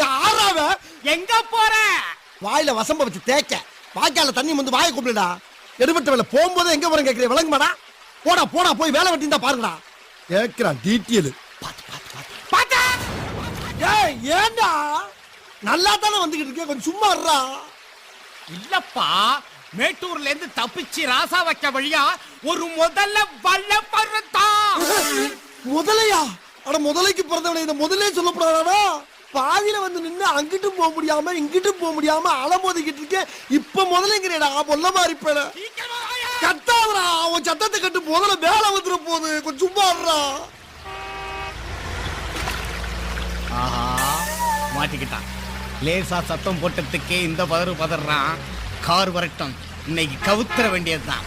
யாராவ எங்க போற? வாயில வசம்ப வச்சு தேய்க்க வாய்க்கால தண்ணி வந்து வாயை கூப்பிடுடா. எடுபட்ட வேலை போகும்போது எங்க போறேன் கேட்கிறேன், விளங்குமாடா? போடா போடா போய் வேலை வெட்டி தான் பாருங்கடா. கேட்கிறான் டீட்டெயில். ஏண்டா நல்லா தானே வந்துகிட்டு இருக்கேன், கொஞ்சம் சும்மா இருடா. இல்லப்பா, மேட்டூர்ல இருந்து தப்பிச்சு ராசா வைக்க வழியா ஒரு முதல்ல வல்ல பருத்தான். முதலையா? அட முதலைக்கு பிறந்தவனை இந்த முதலே சொல்லப்படாதா? பாதியில வந்து நின்று அங்கிட்டும் போக முடியாம இங்கிட்டும் போக முடியாம அலமோதிக்கிட்டு இருக்கேன். இப்ப முதலைங்கிறேடா பொல்ல மாதிரி பேட கத்தாதரா. அவன் சத்தத்தை கட்டு முதல்ல வேலை வந்துட போகுது, கொஞ்சம் சும்மா இருடா. ஆஹா, மாட்டிக்கிட்டான். லேசா சத்தம் போட்டதுக்கே இந்த பதறான். கார் வரட்டும், இன்னைக்கு கவுத்துற வேண்டியதுதான்.